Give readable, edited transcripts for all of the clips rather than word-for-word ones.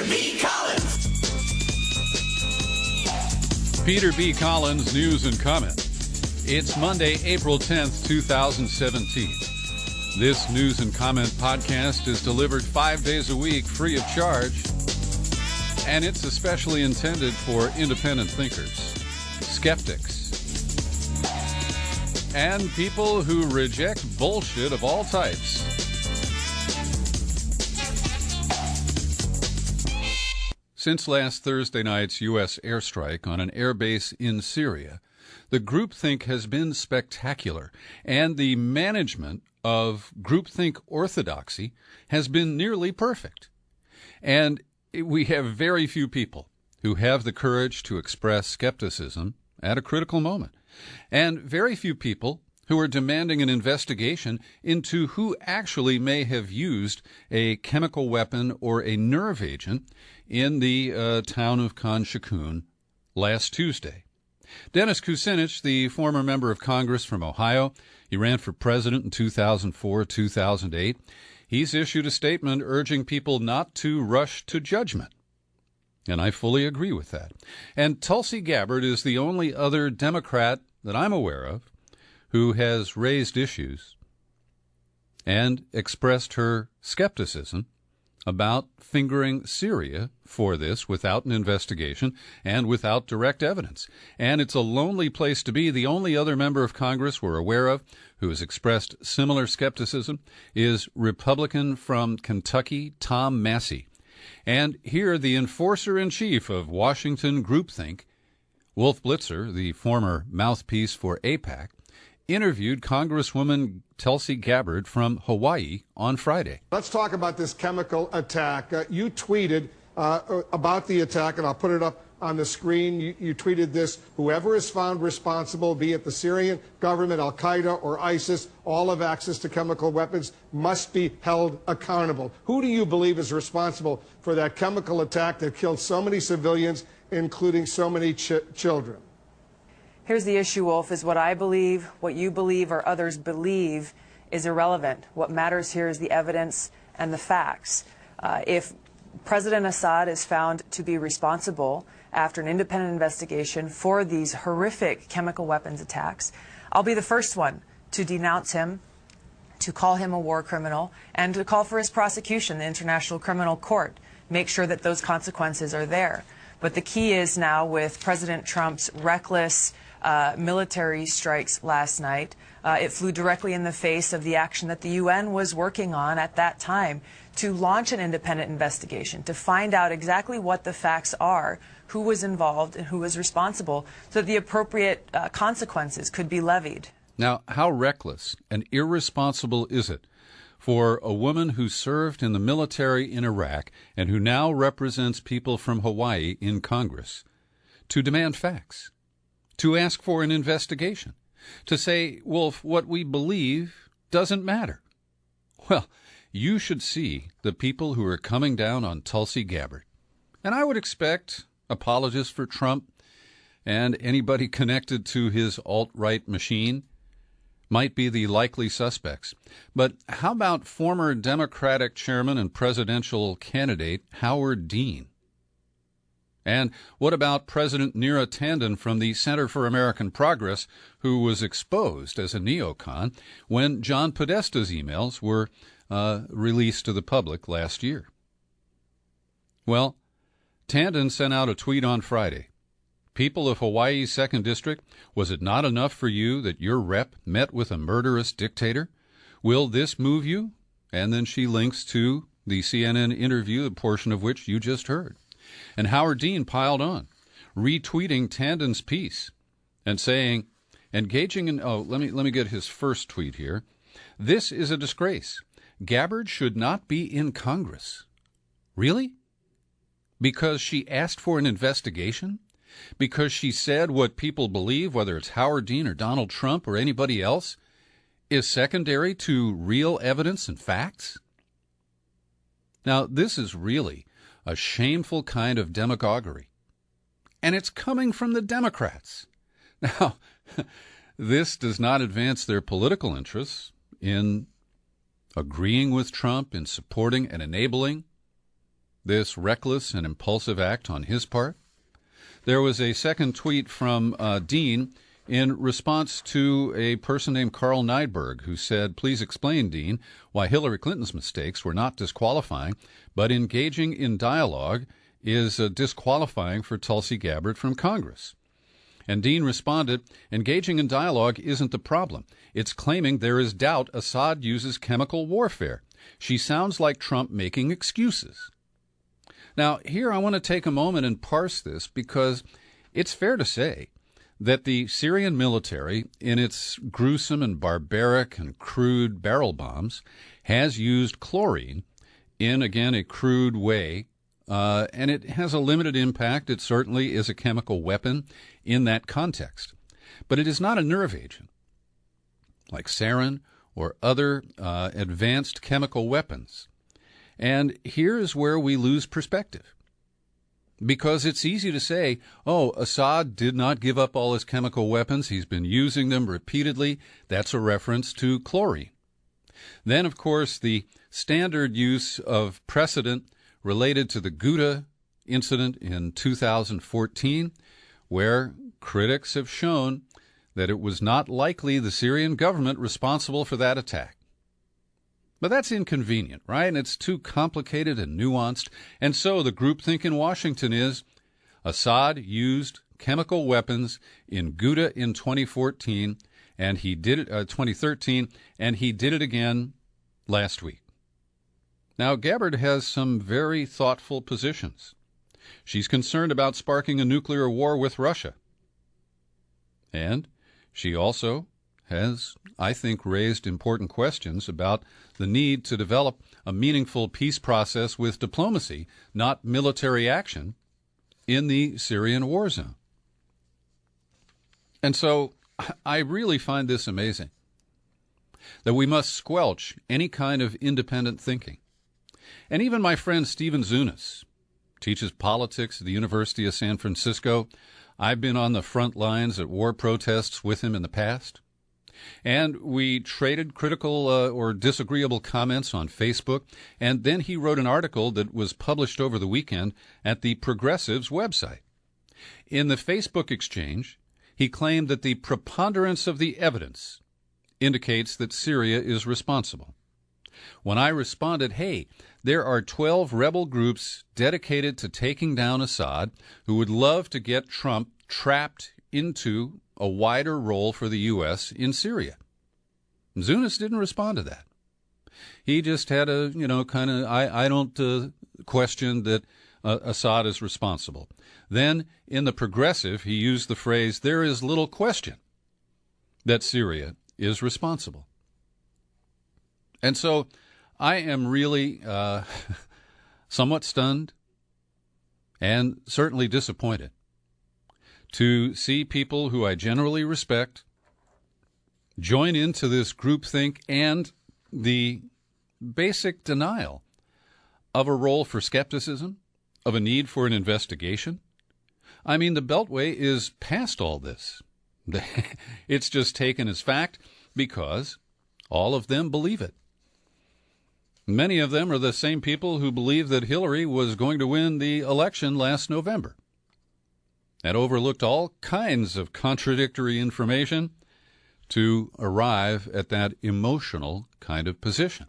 B. Collins. Peter B. Collins, News and Comment. It's Monday, April 10th, 2017. This News and Comment podcast is delivered 5 days a week free of charge, and it's especially intended for independent thinkers, skeptics, and people who reject bullshit of all types. Since last Thursday night's U.S. airstrike on an airbase in Syria, the groupthink has been spectacular, and the management of groupthink orthodoxy has been nearly perfect. And we have very few people who have the courage to express skepticism at a critical moment, and very few people who are demanding an investigation into who actually may have used a chemical weapon or a nerve agent in the town of Khan Shaykhun last Tuesday. Dennis Kucinich, the former member of Congress from Ohio, he ran for president in 2004-2008. He's issued a statement urging people not to rush to judgment. And I fully agree with that. And Tulsi Gabbard is the only other Democrat that I'm aware of who has raised issues and expressed her skepticism about fingering Syria for this without an investigation and without direct evidence. And it's a lonely place to be. The only other member of Congress we're aware of who has expressed similar skepticism is Republican from Kentucky, Tom Massey. And here, the enforcer-in-chief of Washington groupthink, Wolf Blitzer, the former mouthpiece for AIPAC, interviewed Congresswoman Tulsi Gabbard from Hawaii on Friday. Let's talk about this chemical attack. You tweeted about the attack, and I'll put it up on the screen. You tweeted this: whoever is found responsible, be it the Syrian government, Al-Qaeda, or ISIS, all have access to chemical weapons, must be held accountable. Who do you believe is responsible for that chemical attack that killed so many civilians, including so many children? Here's the issue, Wolf, is what I believe, what you believe, or others believe is irrelevant. What matters here is the evidence and the facts. If President Assad is found to be responsible after an independent investigation for these horrific chemical weapons attacks, I'll be the first one to denounce him, to call him a war criminal, and to call for his prosecution, the International Criminal Court. Make sure that those consequences are there. But the key is now, with President Trump's reckless military strikes last night, it flew directly in the face of the action that the UN was working on at that time to launch an independent investigation, to find out exactly what the facts are, who was involved and who was responsible, so that the appropriate consequences could be levied. Now, how reckless and irresponsible is it for a woman who served in the military in Iraq and who now represents people from Hawaii in Congress to demand facts, to ask for an investigation, to say, Wolf, what we believe doesn't matter? Well, you should see the people who are coming down on Tulsi Gabbard. And I would expect apologists for Trump and anybody connected to his alt-right machine might be the likely suspects. But how about former Democratic chairman and presidential candidate Howard Dean? And what about President Neera Tanden from the Center for American Progress, who was exposed as a neocon when John Podesta's emails were released to the public last year? Well, Tanden sent out a tweet on Friday. People of Hawaii's 2nd District, was it not enough for you that your rep met with a murderous dictator? Will this move you? And then she links to the CNN interview, a portion of which you just heard. And Howard Dean piled on, retweeting Tanden's piece and saying, engaging in, let me get his first tweet here. This is a disgrace. Gabbard should not be in Congress. Really? Because she asked for an investigation? Because she said what people believe, whether it's Howard Dean or Donald Trump or anybody else, is secondary to real evidence and facts? Now, this is really a shameful kind of demagoguery. And it's coming from the Democrats. Now, this does not advance their political interests in agreeing with Trump, in supporting and enabling this reckless and impulsive act on his part. There was a second tweet from Dean in response to a person named Carl Neidberg, who said, "Please explain, Dean, why Hillary Clinton's mistakes were not disqualifying, but engaging in dialogue is disqualifying for Tulsi Gabbard from Congress." And Dean responded, "Engaging in dialogue isn't the problem. It's claiming there is doubt Assad uses chemical warfare. She sounds like Trump making excuses." Now, here I want to take a moment and parse this, because it's fair to say that the Syrian military, in its gruesome and barbaric and crude barrel bombs, has used chlorine in, again, a crude way, and it has a limited impact. It certainly is a chemical weapon in that context. But it is not a nerve agent, like sarin or other advanced chemical weapons. And here's where we lose perspective. Because it's easy to say, oh, Assad did not give up all his chemical weapons. He's been using them repeatedly. That's a reference to chlorine. Then, of course, the standard use of precedent related to the Ghouta incident in 2014, where critics have shown that it was not likely the Syrian government responsible for that attack. But that's inconvenient, right? And it's too complicated and nuanced. And so the groupthink in Washington is Assad used chemical weapons in Ghouta in 2014, and he did it 2013, and he did it again last week. Now, Gabbard has some very thoughtful positions. She's concerned about sparking a nuclear war with Russia. And she also has, I think, raised important questions about the need to develop a meaningful peace process with diplomacy, not military action, in the Syrian war zone. And so I really find this amazing, that we must squelch any kind of independent thinking. And even my friend Stephen Zunis teaches politics at the University of San Francisco. I've been on the front lines at war protests with him in the past. And we traded critical or disagreeable comments on Facebook. And then he wrote an article that was published over the weekend at the Progressives website. In the Facebook exchange, he claimed that the preponderance of the evidence indicates that Syria is responsible. When I responded, hey, there are 12 rebel groups dedicated to taking down Assad who would love to get Trump trapped into a wider role for the U.S. in Syria. Zunis didn't respond to that. He just had a, I don't question that Assad is responsible. Then, in the Progressive, he used the phrase, there is little question that Syria is responsible. And so I am really somewhat stunned and certainly disappointed to see people who I generally respect join into this groupthink and the basic denial of a role for skepticism, of a need for an investigation. I mean, the Beltway is past all this. It's just taken as fact because all of them believe it. Many of them are the same people who believed that Hillary was going to win the election last November and overlooked all kinds of contradictory information to arrive at that emotional kind of position.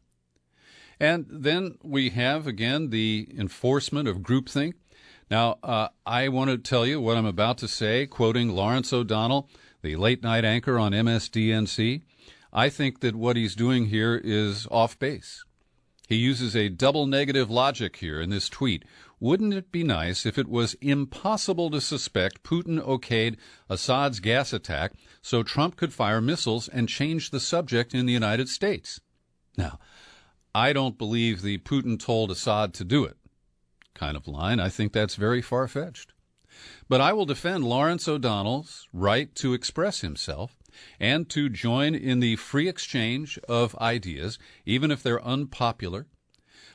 And then we have, again, the enforcement of groupthink. Now, I want to tell you what I'm about to say, quoting Lawrence O'Donnell, the late-night anchor on MSDNC. I think that what he's doing here is off base. He uses a double negative logic here in this tweet. Wouldn't it be nice if it was impossible to suspect Putin okayed Assad's gas attack so Trump could fire missiles and change the subject in the United States? Now, I don't believe the Putin told Assad to do it kind of line. I think that's very far-fetched. But I will defend Lawrence O'Donnell's right to express himself and to join in the free exchange of ideas, even if they're unpopular.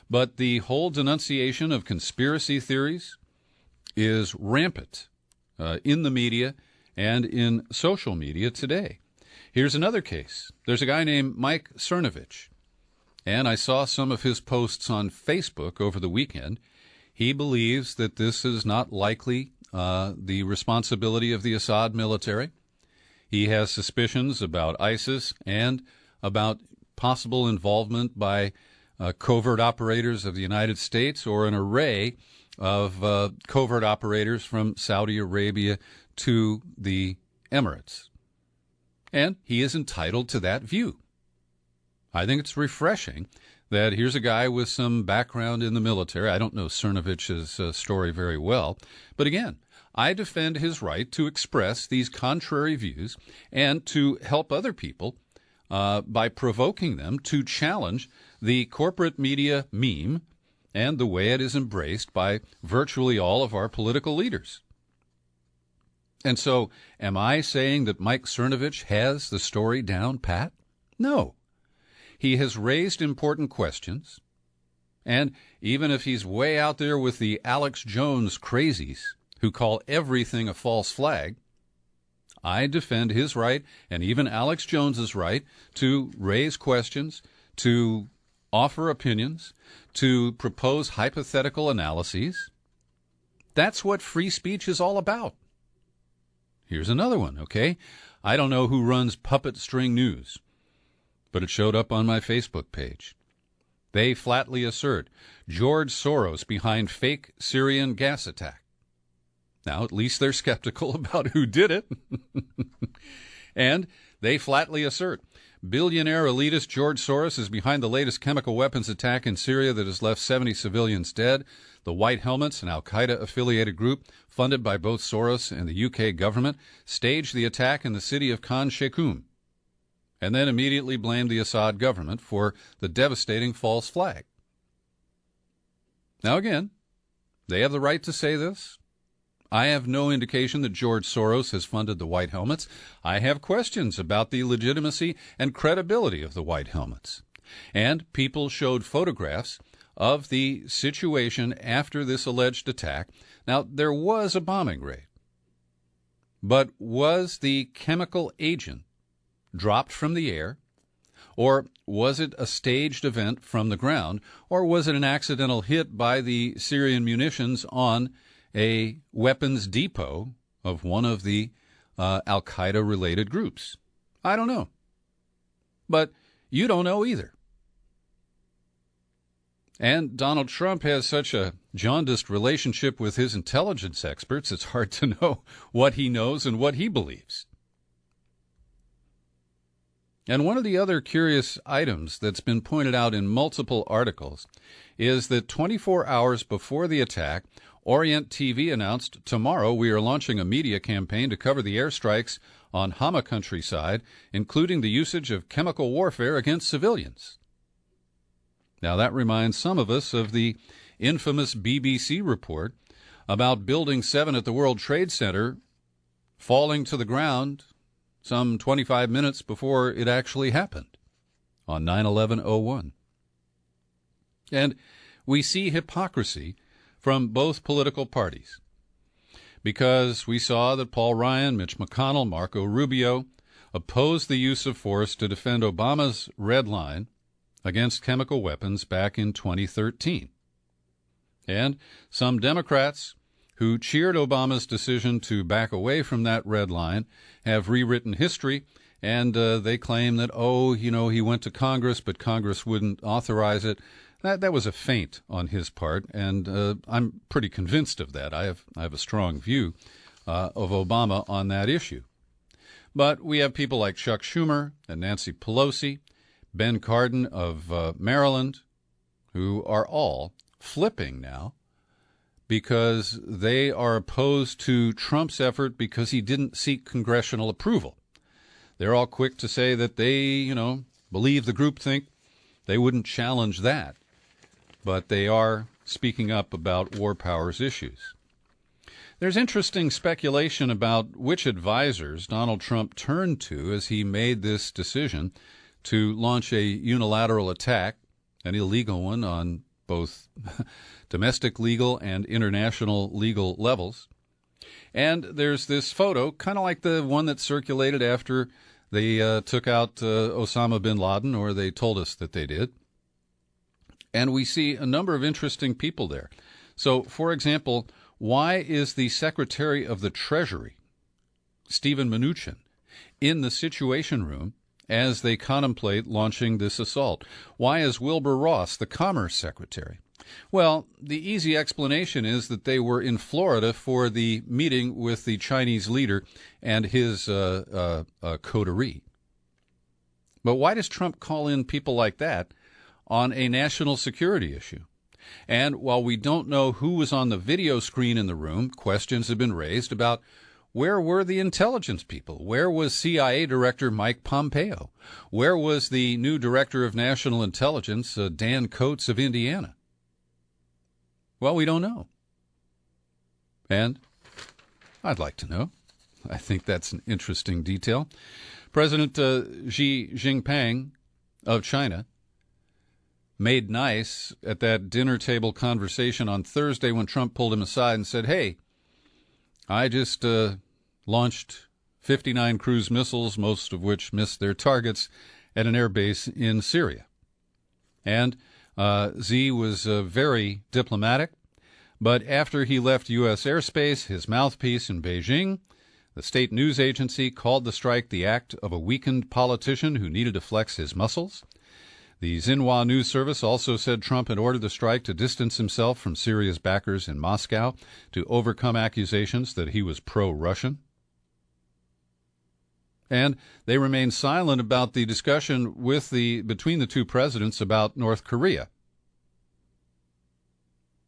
But the whole denunciation of conspiracy theories is rampant in the media and in social media today. Here's another case. There's a guy named Mike Cernovich, and I saw some of his posts on Facebook over the weekend. He believes that this is not likely the responsibility of the Assad military. He has suspicions about ISIS and about possible involvement by covert operators of the United States or an array of covert operators from Saudi Arabia to the Emirates. And he is entitled to that view. I think it's refreshing that here's a guy with some background in the military. I don't know Cernovich's story very well. But again, I defend his right to express these contrary views and to help other people by provoking them to challenge the corporate media meme and the way it is embraced by virtually all of our political leaders. And so, am I saying that Mike Cernovich has the story down pat? No. He has raised important questions, and even if he's way out there with the Alex Jones crazies who call everything a false flag, I defend his right and even Alex Jones's right to raise questions, to offer opinions, to propose hypothetical analyses. That's what free speech is all about. Here's another one, okay? I don't know who runs Puppet String News, but it showed up on my Facebook page. They flatly assert George Soros behind fake Syrian gas attack. Now, at least they're skeptical about who did it. And they flatly assert billionaire elitist George Soros is behind the latest chemical weapons attack in Syria that has left 70 civilians dead. The White Helmets, an al-Qaeda-affiliated group funded by both Soros and the UK government, staged the attack in the city of Khan Sheikhoun, and then immediately blamed the Assad government for the devastating false flag. Now again, they have the right to say this. I have no indication that George Soros has funded the White Helmets. I have questions about the legitimacy and credibility of the White Helmets. And people showed photographs of the situation after this alleged attack. Now, there was a bombing raid. But was the chemical agent dropped from the air, or was it a staged event from the ground, or was it an accidental hit by the Syrian munitions on a weapons depot of one of the al-Qaeda-related groups? I don't know. But you don't know either. And Donald Trump has such a jaundiced relationship with his intelligence experts, it's hard to know what he knows and what he believes. And one of the other curious items that's been pointed out in multiple articles is that 24 hours before the attack, Orient TV announced, tomorrow we are launching a media campaign to cover the airstrikes on Hama countryside, including the usage of chemical warfare against civilians. Now that reminds some of us of the infamous BBC report about Building 7 at the World Trade Center falling to the ground some 25 minutes before it actually happened on 9/11/01. And we see hypocrisy from both political parties, because we saw that Paul Ryan, Mitch McConnell, Marco Rubio opposed the use of force to defend Obama's red line against chemical weapons back in 2013. And some Democrats who cheered Obama's decision to back away from that red line have rewritten history, and they claim that, he went to Congress, but Congress wouldn't authorize it. That was a feint on his part, and I'm pretty convinced of that. I have a strong view of Obama on that issue. But we have people like Chuck Schumer and Nancy Pelosi, Ben Cardin of Maryland, who are all flipping now because they are opposed to Trump's effort because he didn't seek congressional approval. They're all quick to say that they, believe the groupthink. They wouldn't challenge that. But they are speaking up about war powers issues. There's interesting speculation about which advisors Donald Trump turned to as he made this decision to launch a unilateral attack, an illegal one on both domestic legal and international legal levels. And there's this photo, kind of like the one that circulated after they took out Osama bin Laden, or they told us that they did. And we see a number of interesting people there. So, for example, why is the Secretary of the Treasury, Stephen Mnuchin, in the Situation Room as they contemplate launching this assault? Why is Wilbur Ross the Commerce Secretary? Well, the easy explanation is that they were in Florida for the meeting with the Chinese leader and his coterie. But why does Trump call in people like that on a national security issue? And while we don't know who was on the video screen in the room, questions have been raised about where were the intelligence people? Where was CIA Director Mike Pompeo? Where was the new Director of National Intelligence, Dan Coates of Indiana? Well, we don't know. And I'd like to know. I think that's an interesting detail. President Xi Jinping of China made nice at that dinner table conversation on Thursday when Trump pulled him aside and said, hey, I just launched 59 cruise missiles, most of which missed their targets, at an air base in Syria. And Xi was very diplomatic, but after he left U.S. airspace, his mouthpiece in Beijing, the state news agency, called the strike the act of a weakened politician who needed to flex his muscles. The Xinhua news service also said Trump had ordered the strike to distance himself from Syria's backers in Moscow to overcome accusations that he was pro-Russian. And they remained silent about the discussion between the two presidents about North Korea.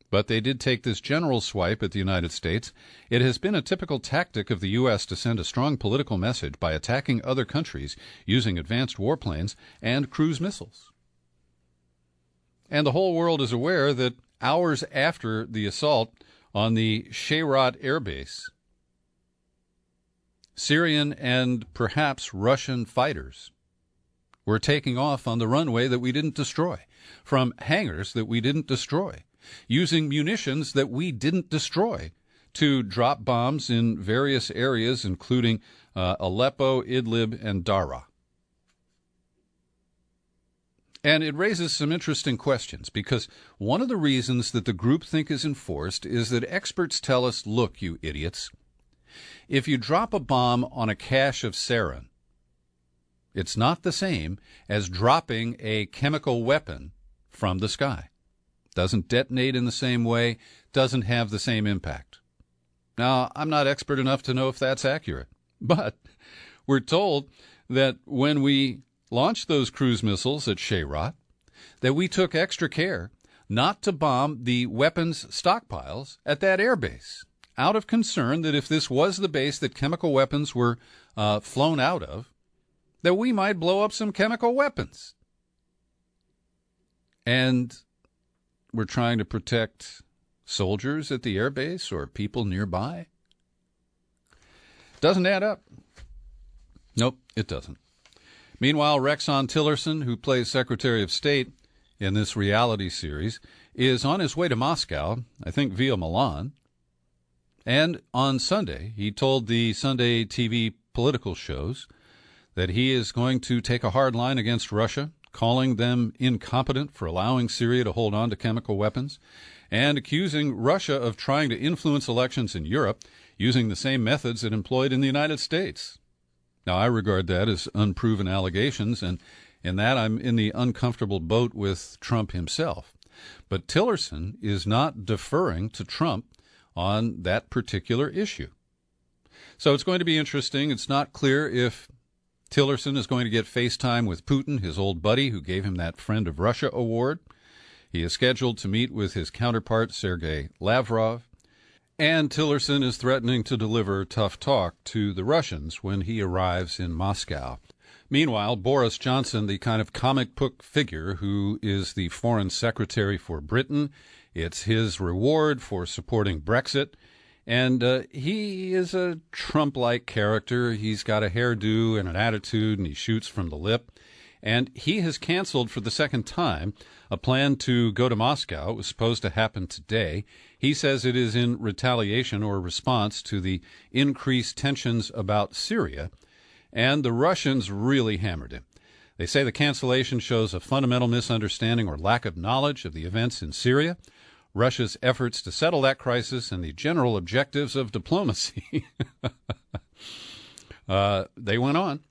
But they did take this general swipe at the United States. It has been a typical tactic of the U.S. to send a strong political message by attacking other countries using advanced warplanes and cruise missiles. And the whole world is aware that hours after the assault on the Shayrat Air Base, Syrian and perhaps Russian fighters were taking off on the runway that we didn't destroy, from hangars that we didn't destroy, using munitions that we didn't destroy to drop bombs in various areas, including Aleppo, Idlib, and Daraa. And it raises some interesting questions, because one of the reasons that the groupthink is enforced is that experts tell us, look, you idiots, if you drop a bomb on a cache of sarin, it's not the same as dropping a chemical weapon from the sky. Doesn't detonate in the same way, doesn't have the same impact. Now, I'm not expert enough to know if that's accurate, but we're told that when we launched those cruise missiles at Shayrat, that we took extra care not to bomb the weapons stockpiles at that air base, out of concern that if this was the base that chemical weapons were flown out of, that we might blow up some chemical weapons. And we're trying to protect soldiers at the air base or people nearby. Doesn't add up. Nope, it doesn't. Meanwhile, Rexon Tillerson, who plays Secretary of State in this reality series, is on his way to Moscow, I think via Milan. And on Sunday, he told the Sunday TV political shows that he is going to take a hard line against Russia, calling them incompetent for allowing Syria to hold on to chemical weapons, and accusing Russia of trying to influence elections in Europe using the same methods it employed in the United States. Now, I regard that as unproven allegations, and in that I'm in the uncomfortable boat with Trump himself. But Tillerson is not deferring to Trump on that particular issue. So it's going to be interesting. It's not clear if Tillerson is going to get FaceTime with Putin, his old buddy who gave him that Friend of Russia award. He is scheduled to meet with his counterpart, Sergei Lavrov. And Tillerson is threatening to deliver tough talk to the Russians when he arrives in Moscow. Meanwhile, Boris Johnson, the kind of comic book figure who is the foreign secretary for Britain, it's his reward for supporting Brexit. And he is a Trump-like character. He's got a hairdo and an attitude, and he shoots from the lip. And he has canceled for the second time a plan to go to Moscow. It was supposed to happen today. He says it is in retaliation or response to the increased tensions about Syria. And the Russians really hammered him. They say the cancellation shows a fundamental misunderstanding or lack of knowledge of the events in Syria. Russia's efforts to settle that crisis and the general objectives of diplomacy. They went on.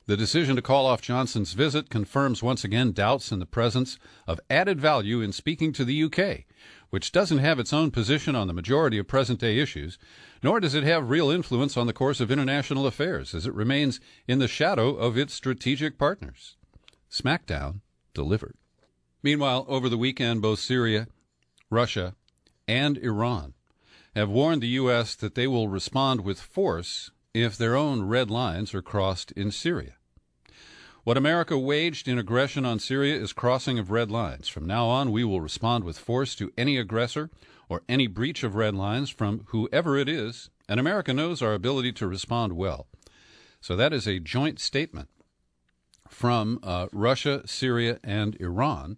The decision to call off Johnson's visit confirms once again doubts in the presence of added value in speaking to the UK, which doesn't have its own position on the majority of present-day issues, nor does it have real influence on the course of international affairs, as it remains in the shadow of its strategic partners. Smackdown delivered. Meanwhile, over the weekend, both Syria, Russia, and Iran have warned the U.S. that they will respond with force if their own red lines are crossed in Syria. What America waged in aggression on Syria is crossing of red lines. From now on, we will respond with force to any aggressor or any breach of red lines from whoever it is, and America knows our ability to respond well. So that is a joint statement from Russia, Syria, and Iran.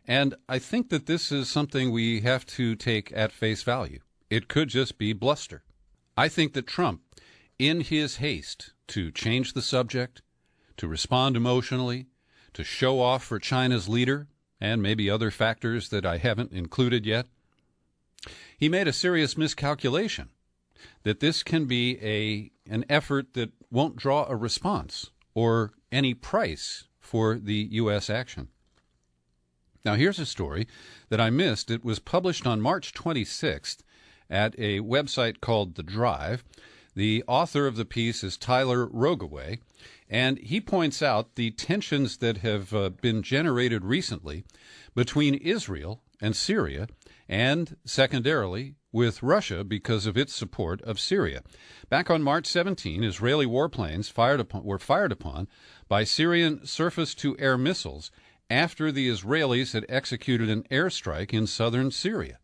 And I think that this is something we have to take at face value. It could just be bluster. I think that Trump, in his haste to change the subject, to respond emotionally, to show off for China's leader, and maybe other factors that I haven't included yet, he made a serious miscalculation that this can be an effort that won't draw a response or any price for the U.S. action. Now, here's a story that I missed. It was published on March 26th at a website called The Drive. The author of the piece is Tyler Rogaway, and he points out the tensions that have been generated recently between Israel and Syria, and secondarily with Russia because of its support of Syria. Back on March 17, Israeli warplanes were fired upon by Syrian surface-to-air missiles after the Israelis had executed an airstrike in southern Syria.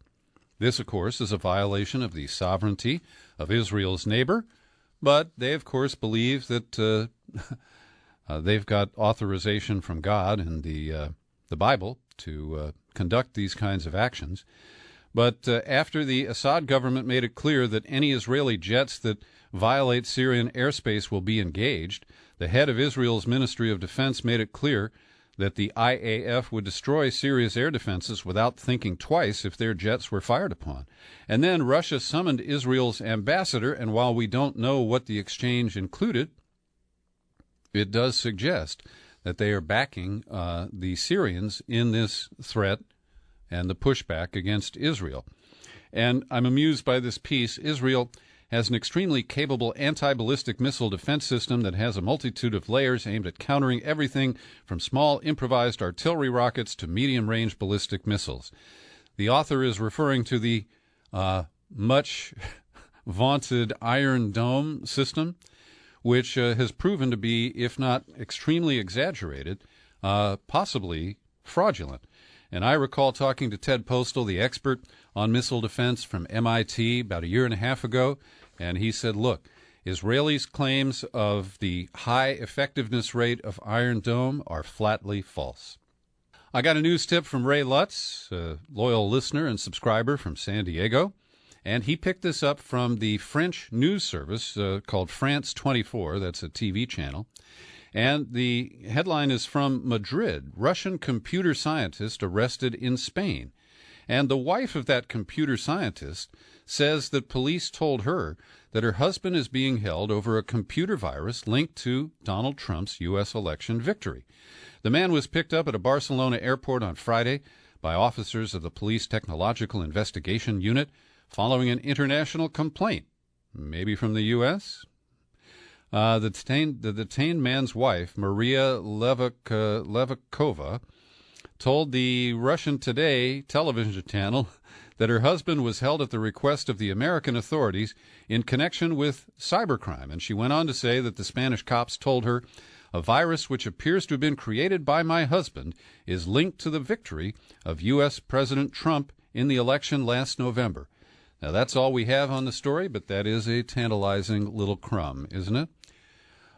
This, of course, is a violation of the sovereignty of Israel's neighbor, but they, of course, believe that they've got authorization from God and the Bible to conduct these kinds of actions. But after the Assad government made it clear that any Israeli jets that violate Syrian airspace will be engaged, the head of Israel's Ministry of Defense made it clear that the IAF would destroy Syria's air defenses without thinking twice if their jets were fired upon. And then Russia summoned Israel's ambassador, and while we don't know what the exchange included, it does suggest that they are backing the Syrians in this threat and the pushback against Israel. And I'm amused by this piece. Israel has an extremely capable anti-ballistic missile defense system that has a multitude of layers aimed at countering everything from small improvised artillery rockets to medium-range ballistic missiles. The author is referring to the much vaunted Iron Dome system, which has proven to be, if not extremely exaggerated, possibly fraudulent. And I recall talking to Ted Postal, the expert on missile defense from MIT, about a year and a half ago, and he said, look, Israelis' claims of the high effectiveness rate of Iron Dome are flatly false. I got a news tip from Ray Lutz, a loyal listener and subscriber from San Diego, and he picked this up from the French news service called France 24. That's a TV channel. And the headline is from Madrid, Russian computer scientist arrested in Spain. And the wife of that computer scientist says that police told her that her husband is being held over a computer virus linked to Donald Trump's U.S. election victory. The man was picked up at a Barcelona airport on Friday by officers of the Police Technological Investigation Unit following an international complaint, maybe from the U.S.? The detained man's wife, Maria Levikova, told the Russian Today television channel that her husband was held at the request of the American authorities in connection with cybercrime. And she went on to say that the Spanish cops told her, a virus which appears to have been created by my husband is linked to the victory of U.S. President Trump in the election last November. Now, that's all we have on the story, but that is a tantalizing little crumb, isn't it?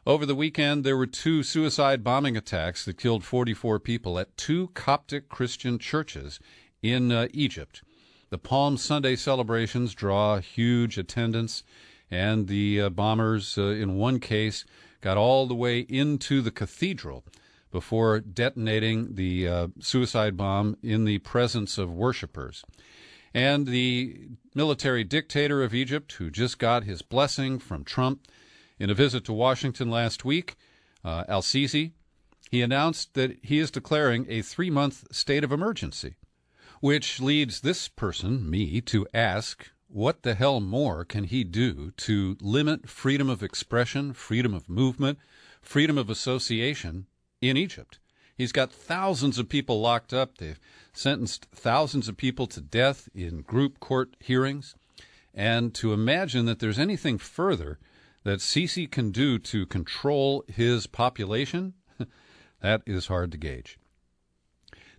Over the weekend, there were 2 suicide bombing attacks that killed 44 people at 2 Coptic Christian churches in Egypt. The Palm Sunday celebrations draw huge attendance, and the bombers, in one case, got all the way into the cathedral before detonating the suicide bomb in the presence of worshipers. And the military dictator of Egypt, who just got his blessing from Trump in a visit to Washington last week, al-Sisi, he announced that he is declaring a 3-month state of emergency, which leads this person, me, to ask, what the hell more can he do to limit freedom of expression, freedom of movement, freedom of association in Egypt? He's got thousands of people locked up. They've sentenced thousands of people to death in group court hearings. And to imagine that there's anything further that Sisi can do to control his population, that is hard to gauge.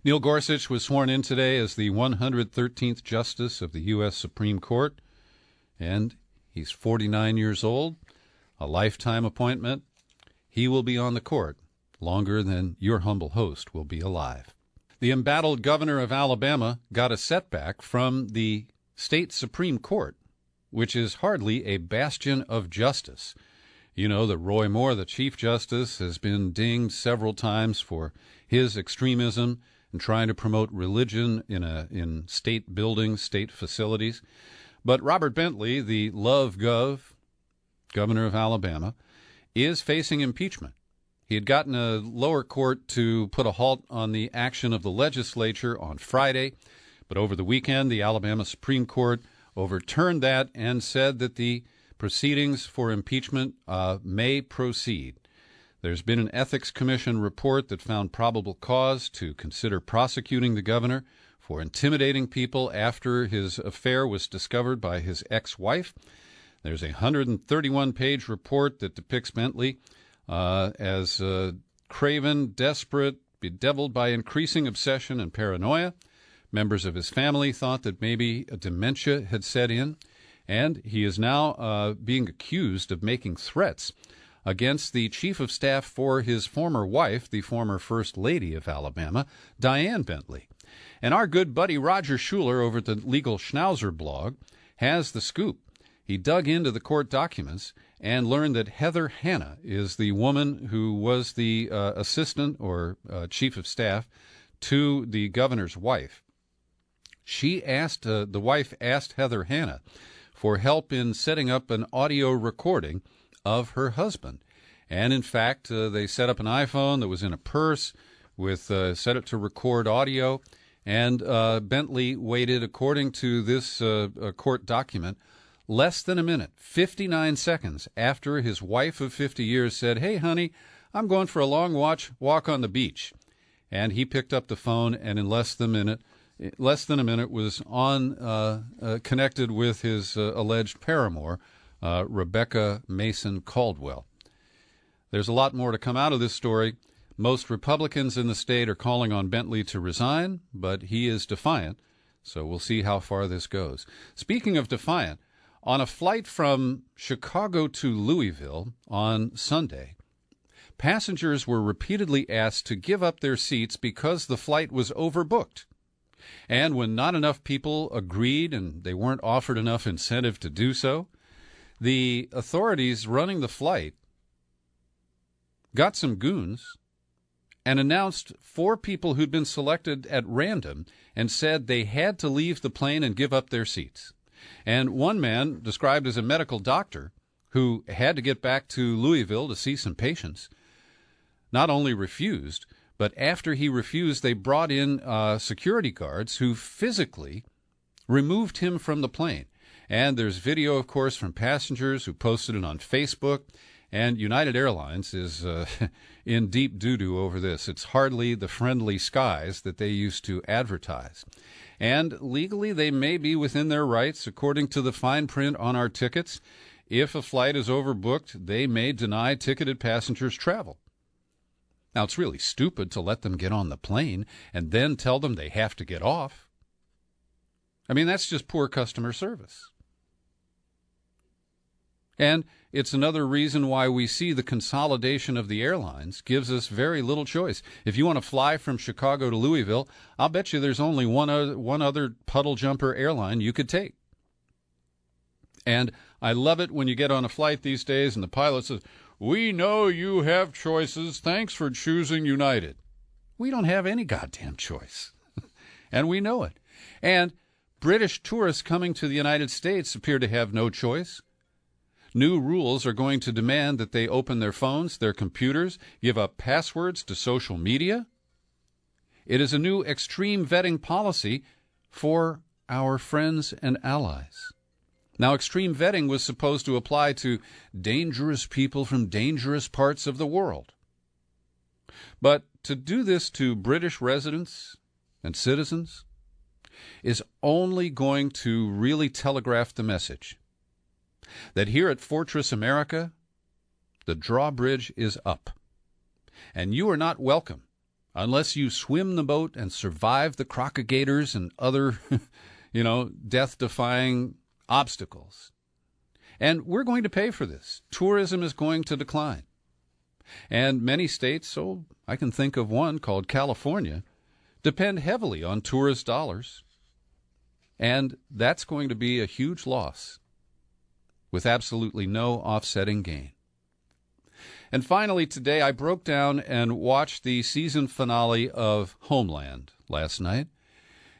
Neil Gorsuch was sworn in today as the 113th Justice of the U.S. Supreme Court, and he's 49 years old, a lifetime appointment. He will be on the court longer than your humble host will be alive. The embattled governor of Alabama got a setback from the state Supreme Court, which is hardly a bastion of justice. You know that Roy Moore, the Chief Justice, has been dinged several times for his extremism and trying to promote religion in state buildings, state facilities. But Robert Bentley, the Love Gov, governor of Alabama, is facing impeachment. He had gotten a lower court to put a halt on the action of the legislature on Friday, but over the weekend, the Alabama Supreme Court overturned that and said that the proceedings for impeachment may proceed. There's been an Ethics Commission report that found probable cause to consider prosecuting the governor for intimidating people after his affair was discovered by his ex-wife. There's a 131-page report that depicts Bentley as craven, desperate, bedeviled by increasing obsession and paranoia. Members of his family thought that maybe a dementia had set in, and he is now being accused of making threats against the chief of staff for his former wife, the former First Lady of Alabama, Diane Bentley. And our good buddy Roger Schuler over at the Legal Schnauzer blog has the scoop. He dug into the court documents and learned that Heather Hanna is the woman who was the assistant or chief of staff to the governor's wife. The wife asked Heather Hanna for help in setting up an audio recording of her husband. And in fact, they set up an iPhone that was in a purse with set it to record audio. And Bentley waited, according to this court document, less than a minute, 59 seconds after his wife of 50 years said, "Hey, honey, I'm going for a long walk on the beach." And he picked up the phone, and in less than a minute was connected with his alleged paramour, Rebecca Mason Caldwell. There's a lot more to come out of this story. Most Republicans in the state are calling on Bentley to resign, but he is defiant, so we'll see how far this goes. Speaking of defiant, on a flight from Chicago to Louisville on Sunday, passengers were repeatedly asked to give up their seats because the flight was overbooked. And when not enough people agreed and they weren't offered enough incentive to do so, the authorities running the flight got some goons and announced 4 people who'd been selected at random and said they had to leave the plane and give up their seats. And one man, described as a medical doctor who had to get back to Louisville to see some patients, not only refused, but after he refused, they brought in security guards who physically removed him from the plane. And there's video, of course, from passengers who posted it on Facebook. And United Airlines is in deep doo-doo over this. It's hardly the friendly skies that they used to advertise. And legally, they may be within their rights, according to the fine print on our tickets. If a flight is overbooked, they may deny ticketed passengers travel. Now, it's really stupid to let them get on the plane and then tell them they have to get off. I mean, that's just poor customer service. And it's another reason why we see the consolidation of the airlines gives us very little choice. If you want to fly from Chicago to Louisville, I'll bet you there's only one other puddle jumper airline you could take. And I love it when you get on a flight these days and the pilot says, "We know you have choices. Thanks for choosing United." We don't have any goddamn choice. And we know it. And British tourists coming to the United States appear to have no choice. New rules are going to demand that they open their phones, their computers, give up passwords to social media. It is a new extreme vetting policy for our friends and allies. Now, extreme vetting was supposed to apply to dangerous people from dangerous parts of the world. But to do this to British residents and citizens is only going to really telegraph the message that here at Fortress America, the drawbridge is up, and you are not welcome unless you swim the boat and survive the crocodilators and other, death-defying obstacles. And we're going to pay for this. Tourism is going to decline. And many states, so I can think of one called California, depend heavily on tourist dollars. And that's going to be a huge loss with absolutely no offsetting gain. And finally, today I broke down and watched the season finale of Homeland last night.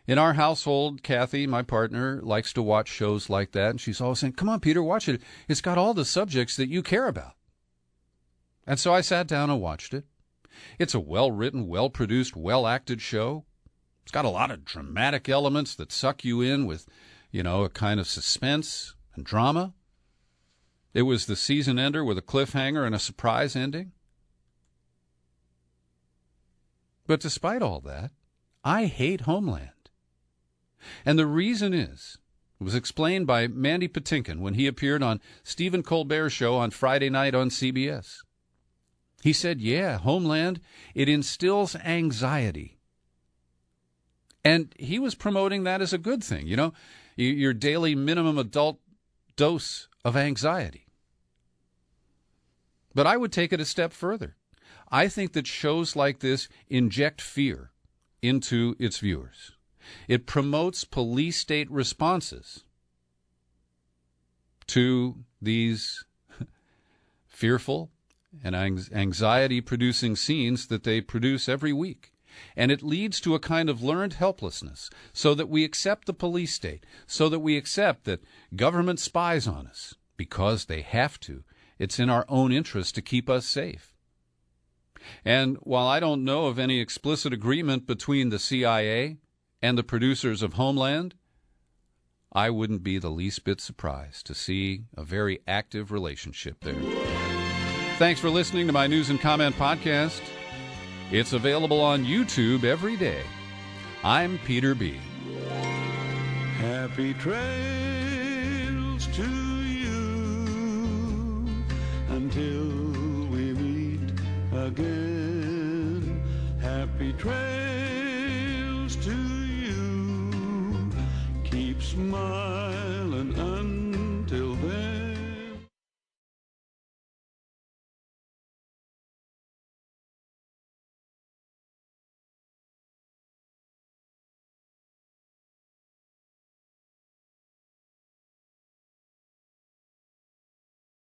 In our household, Kathy, my partner, likes to watch shows like that, and she's always saying, "Come on, Peter, watch it. It's got all the subjects that you care about." And so I sat down and watched it. It's a well-written, well-produced, well-acted show. It's got a lot of dramatic elements that suck you in with, a kind of suspense and drama. It was the season ender with a cliffhanger and a surprise ending. But despite all that, I hate Homeland. And the reason it was explained by Mandy Patinkin when he appeared on Stephen Colbert's show on Friday night on CBS. He said, Homeland, it instills anxiety. And he was promoting that as a good thing, your daily minimum adult dose of anxiety. But I would take it a step further. I think that shows like this inject fear into its viewers. It promotes police state responses to these fearful and anxiety-producing scenes that they produce every week. And it leads to a kind of learned helplessness, so that we accept the police state, so that we accept that government spies on us, because they have to. It's in our own interest to keep us safe. And while I don't know of any explicit agreement between the CIA and the producers of Homeland, I wouldn't be the least bit surprised to see a very active relationship there. Thanks for listening to my News and Comment podcast. It's available on YouTube every day. I'm Peter B. Happy trails to you until we meet again. Happy trails to you. Keep smiling